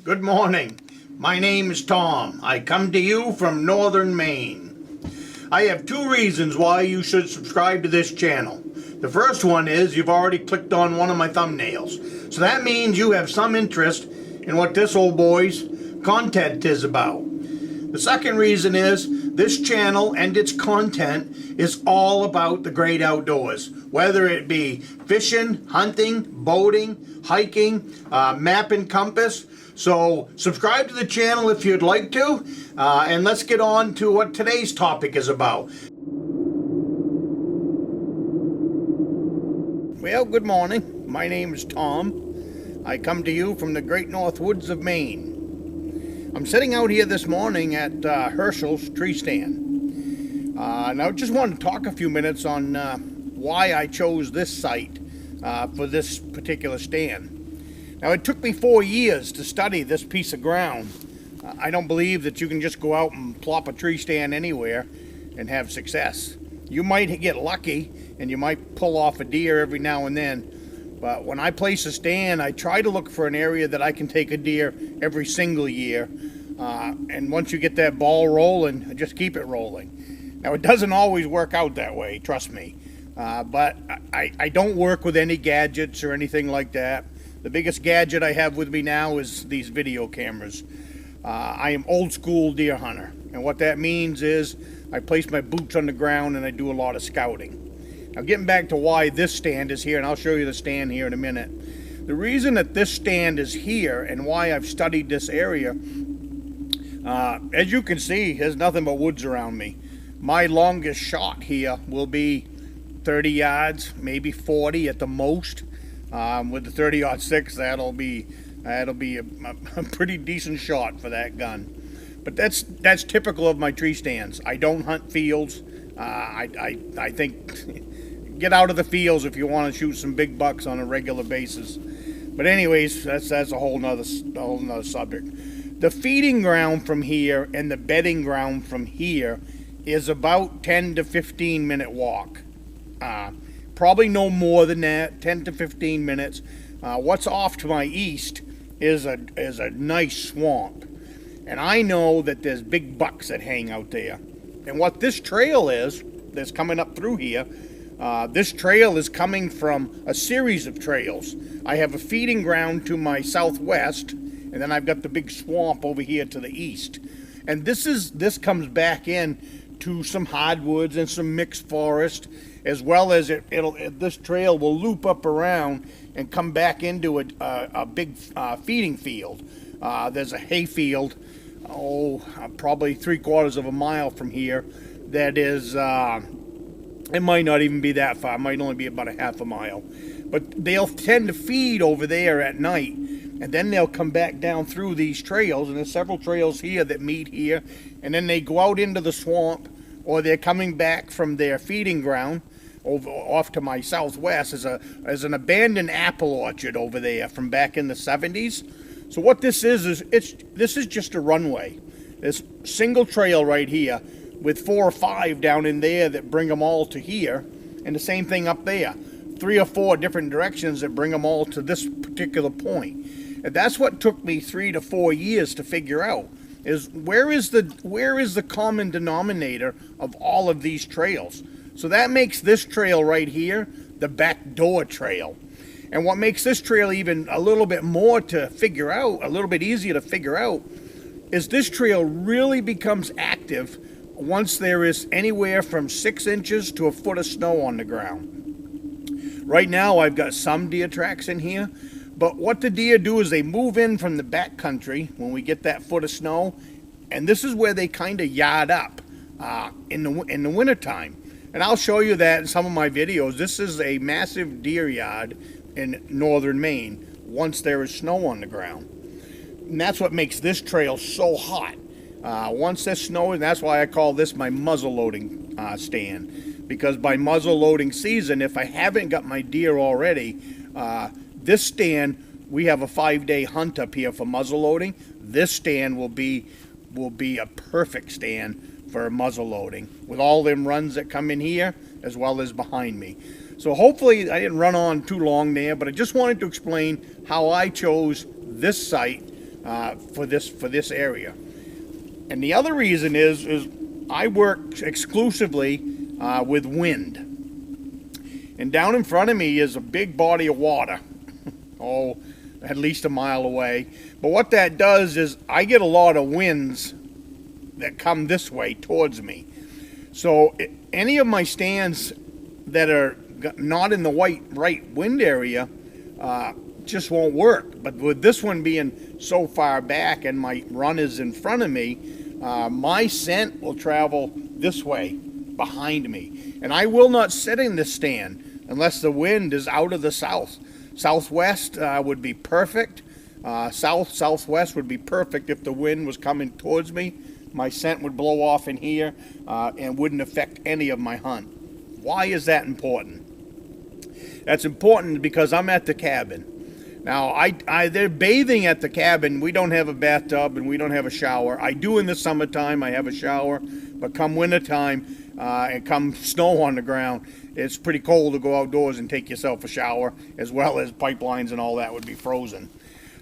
Good morning. My name is Tom. I come to you from northern Maine. I have two reasons why you should subscribe to this channel. The first one is you've already clicked on one of my thumbnails. So that means you have some interest in what this old boy's content is about. The second reason is this channel and its content is all about the great outdoors. Whether it be fishing, hunting, boating, hiking, map and compass. So subscribe to the channel if you'd like to, and let's get on to what today's topic is about. Well, good morning. My name is Tom. I come to you from the great North Woods of Maine. I'm sitting out here this morning at Herschel's tree stand. Now I just wanted to talk a few minutes on why I chose this site for this particular stand. Now, it took me 4 years to study this piece of ground. I don't believe that you can just go out and plop a tree stand anywhere and have success. You might get lucky and you might pull off a deer every now and then, but when I place a stand, I try to look for an area that I can take a deer every single year. And once you get that ball rolling, just keep it rolling. Now, it doesn't always work out that way, trust me. But I don't work with any gadgets or anything like that. The biggest gadget I have with me now is these video cameras. I am old school deer hunter, and what that means is I place my boots on the ground and I do a lot of scouting. Now, getting back to why this stand is here, and I'll show you the stand here in a minute. The reason that this stand is here and why I've studied this area, as you can see, there's nothing but woods around me. My longest shot here will be 30 yards, maybe 40 at the most. With the 30-06, that'll be a pretty decent shot for that gun. But that's typical of my tree stands. I don't hunt fields. I think get out of the fields if you want to shoot some big bucks on a regular basis. But anyways, that's a whole nother subject. The feeding ground from here and the bedding ground from here is about 10 to 15 minute walk. Probably no more than that, 10 to 15 minutes. What's off to my east is a nice swamp. And I know that there's big bucks that hang out there. And what this trail is, that's coming up through here, this trail is coming from a series of trails. I have a feeding ground to my southwest, and then I've got the big swamp over here to the east. And this comes back in to some hardwoods and some mixed forest, as well as this trail will loop up around and come back into a big feeding field. There's a hay field, probably 3/4 of a mile from here. That is, it might not even be that far. It might only be about a half a mile. But they'll tend to feed over there at night, and then they'll come back down through these trails, and there's several trails here that meet here, and then they go out into the swamp, or they're coming back from their feeding ground off to my southwest. As an abandoned apple orchard over there from back in the 70s. So what this is this is just a runway. This single trail right here with 4 or 5 down in there that bring them all to here, and the same thing up there. 3 or 4 different directions that bring them all to this particular point. And that's what took me 3 to 4 years to figure out, is where is the common denominator of all of these trails. So that makes this trail right here the backdoor trail. And what makes this trail even a little bit more to figure out, a little bit easier to figure out, is this trail really becomes active once there is anywhere from 6 inches to a foot of snow on the ground. Right now I've got some deer tracks in here, but what the deer do is they move in from the back country when we get that foot of snow, and this is where they kind of yard up in the wintertime. And I'll show you that in some of my videos. This is a massive deer yard in northern Maine once there is snow on the ground. And that's what makes this trail so hot. Once there's snow, and that's why I call this my muzzle loading stand. Because by muzzle loading season, if I haven't got my deer already, this stand, we have a 5-day hunt up here for muzzle loading. This stand will be a perfect stand for muzzle loading with all them runs that come in here as well as behind me. So hopefully I didn't run on too long there, but I just wanted to explain how I chose this site for this area. And the other reason is I work exclusively with wind. And down in front of me is a big body of water, oh, at least a mile away. But what that does is I get a lot of winds that come this way towards me. So any of my stands that are not in the right wind area just won't work. But with this one being so far back and my run is in front of me, my scent will travel this way behind me. And I will not sit in this stand unless the wind is out of the south. Southwest would be perfect. Southwest would be perfect if the wind was coming towards me. My scent would blow off in here and wouldn't affect any of my hunt. Why is that important? That's important because I'm at the cabin. Now, they're bathing at the cabin. We don't have a bathtub and we don't have a shower. I do in the summertime. I have a shower. But come wintertime and come snow on the ground, it's pretty cold to go outdoors and take yourself a shower, as well as pipelines and all that would be frozen.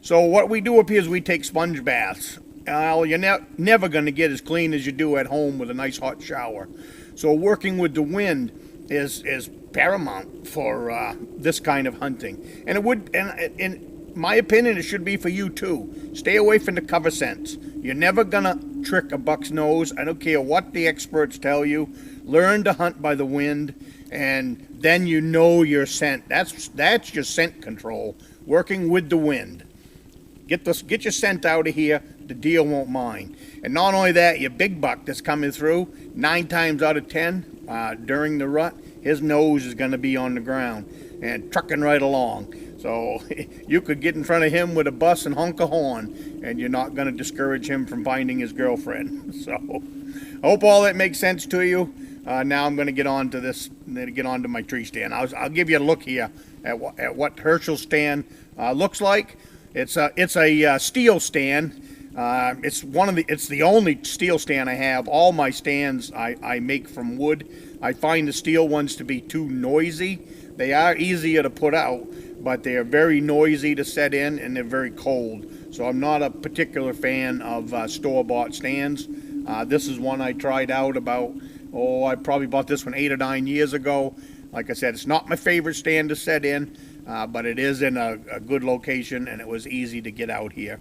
So what we do up here is we take sponge baths. You're never going to get as clean as you do at home with a nice hot shower. So working with the wind is paramount for this kind of hunting. And it would, and in my opinion, it should be for you too. Stay away from the cover scents. You're never going to trick a buck's nose. I don't care what the experts tell you. Learn to hunt by the wind, and then you know your scent. That's your scent control, working with the wind. Get your scent out of here. The deer won't mind. And not only that, your big buck that's coming through, 9 times out of 10 during the rut, his nose is going to be on the ground and trucking right along. So you could get in front of him with a bus and honk a horn, and you're not going to discourage him from finding his girlfriend. So I hope all that makes sense to you. Now I'm going to get on to this. Get on to my tree stand. I'll give you a look here at what Herschel's stand looks like. It's a steel stand. It's the only steel stand I have. All my stands I make from wood. I find the steel ones to be too noisy. They are easier to put out, but they are very noisy to set in, and they're very cold. So I'm not a particular fan of store-bought stands. This is one I tried out I probably bought this one 8 or 9 years ago. Like I said, it's not my favorite stand to set in, but it is in a good location, and it was easy to get out here.